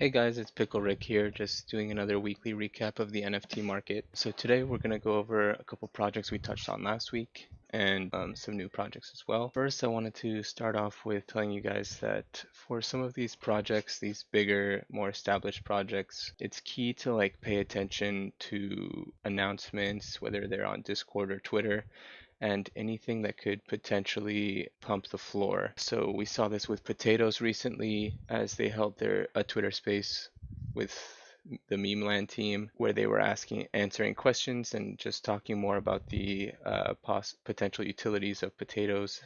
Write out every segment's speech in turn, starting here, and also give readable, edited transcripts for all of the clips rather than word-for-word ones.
Hey guys, it's PickleRick here, just doing another weekly recap of the NFT market. So today we're going to go over a couple projects we touched on last week and some new projects as well. First, I wanted to start off with telling you guys that for some of these projects, these bigger, more established projects, it's key to pay attention to announcements, whether they're on Discord or Twitter, and anything that could potentially pump the floor. So we saw this with Potatoes recently as they held a Twitter space with the Memeland team where they were answering questions and just talking more about the potential utilities of potatoes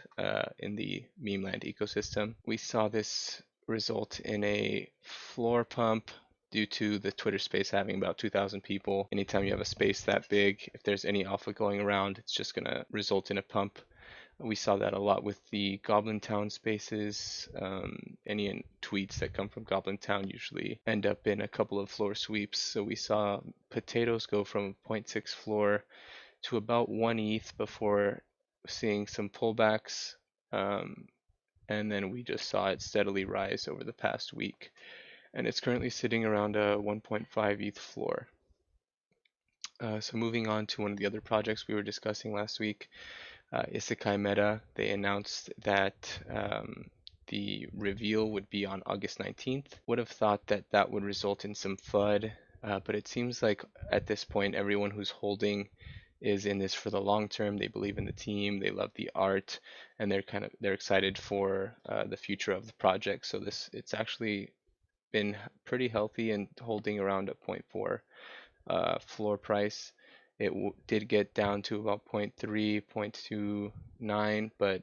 in the Memeland ecosystem. We saw this result in a floor pump due to the Twitter space having about 2,000 people. Anytime you have a space that big, if there's any alpha going around, it's just going to result in a pump. We saw that a lot with the Goblin Town spaces. Any tweets that come from Goblin Town usually end up in a couple of floor sweeps. So we saw potatoes go from 0.6 floor to about 1 ETH before seeing some pullbacks. And then we just saw it steadily rise over the past week. And it's currently sitting around a 1.5 ETH floor. So moving on to one of the other projects we were discussing last week, Isakai Meta, they announced that the reveal would be on August 19th. Would have thought that that would result in some FUD, but it seems like at this point everyone who's holding is in this for the long term. They believe in the team, they love the art, and they're excited for the future of the project. So it's actually been pretty healthy and holding around a zero point 0.4 floor price. It did get down to about 0.3, 0.29, but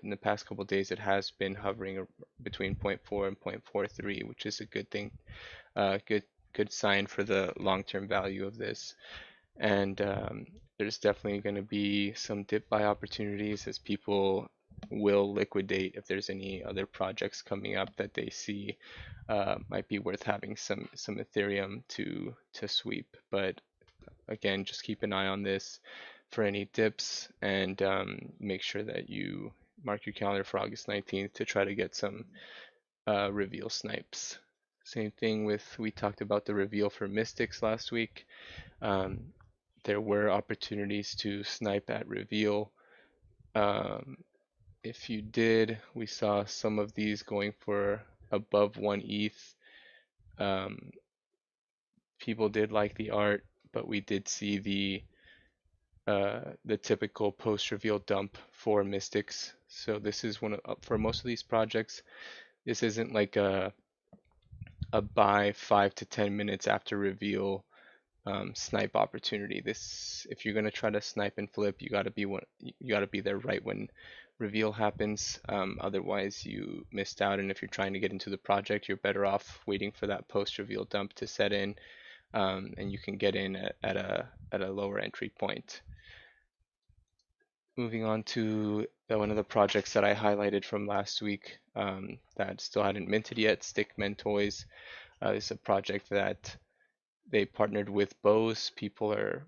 in the past couple of days it has been hovering between 0.4 and 0.43, which is a good thing, good sign for the long-term value of this. And there's definitely going to be some dip buy opportunities as people will liquidate if there's any other projects coming up that they see might be worth having some Ethereum to sweep. But again, just keep an eye on this for any dips and make sure that you mark your calendar for August 19th to try to get some reveal snipes. Same thing we talked about the reveal for Mystics last week. There were opportunities to snipe at reveal. If you did, we saw some of these going for above 1 ETH. People did like the art, but we did see the typical post-reveal dump for Mystics. So this is for most of these projects, this isn't like a buy 5 to 10 minutes after reveal snipe opportunity. If you're gonna try to snipe and flip, you gotta be there right when reveal happens. Otherwise, you missed out. And if you're trying to get into the project, you're better off waiting for that post-reveal dump to set in, and you can get in at a lower entry point. Moving on to one of the projects that I highlighted from last week that still hadn't minted yet, Stickmen Toys. It's a project that they partnered with Bose. People are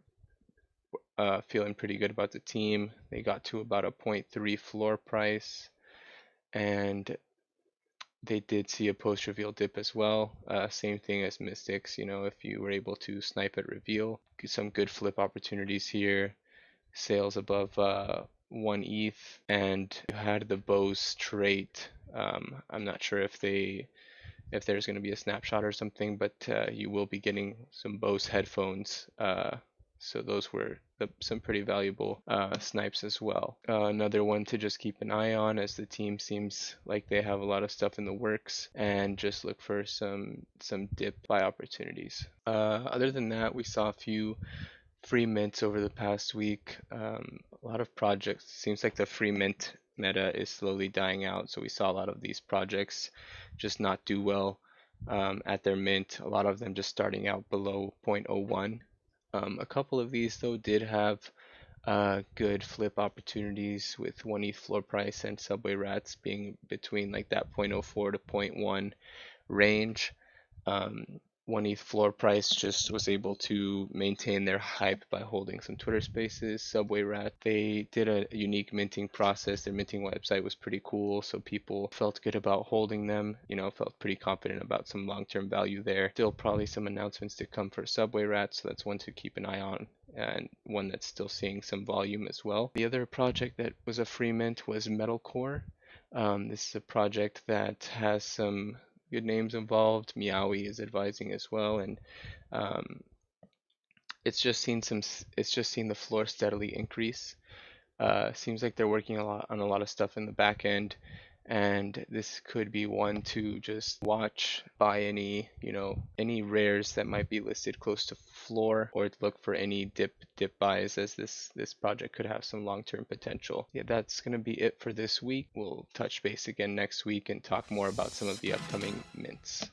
feeling pretty good about the team. They got to about a 0.3 floor price, and they did see a post-reveal dip as well. Same thing as Mystics. If you were able to snipe at reveal, some good flip opportunities here. Sales above 1 ETH, and you had the Bose trait. I'm not sure if there's going to be a snapshot or something, but you will be getting some Bose headphones. So those were some pretty valuable snipes as well. Another one to just keep an eye on, as the team seems like they have a lot of stuff in the works, and just look for some dip buy opportunities. Other than that, we saw a few free mints over the past week. A lot of projects. Seems like the free mint meta is slowly dying out. So we saw a lot of these projects just not do well at their mint. A lot of them just starting out below 0.01. A couple of these though did have good flip opportunities with 1 ETH floor price and Subway Rats being between like that 0.04 to 0.1 range. 1 ETH floor price just was able to maintain their hype by holding some Twitter spaces. Subway Rat, they did a unique minting process. Their minting website was pretty cool, so people felt good about holding them, felt pretty confident about some long-term value there. Still probably some announcements to come for Subway Rat, so that's one to keep an eye on, and one that's still seeing some volume as well. The other project that was a free mint was Metalcore. This is a project that has some good names involved. Meowie is advising as well, and um, it's just seen the floor steadily increase. Seems like they're working a lot on a lot of stuff in the back end, and this could be one to just watch, buy any rares that might be listed close to floor, or look for any dip buys, as this project could have some long-term potential. Yeah, that's gonna be it for this week. We'll touch base again next week and talk more about some of the upcoming mints.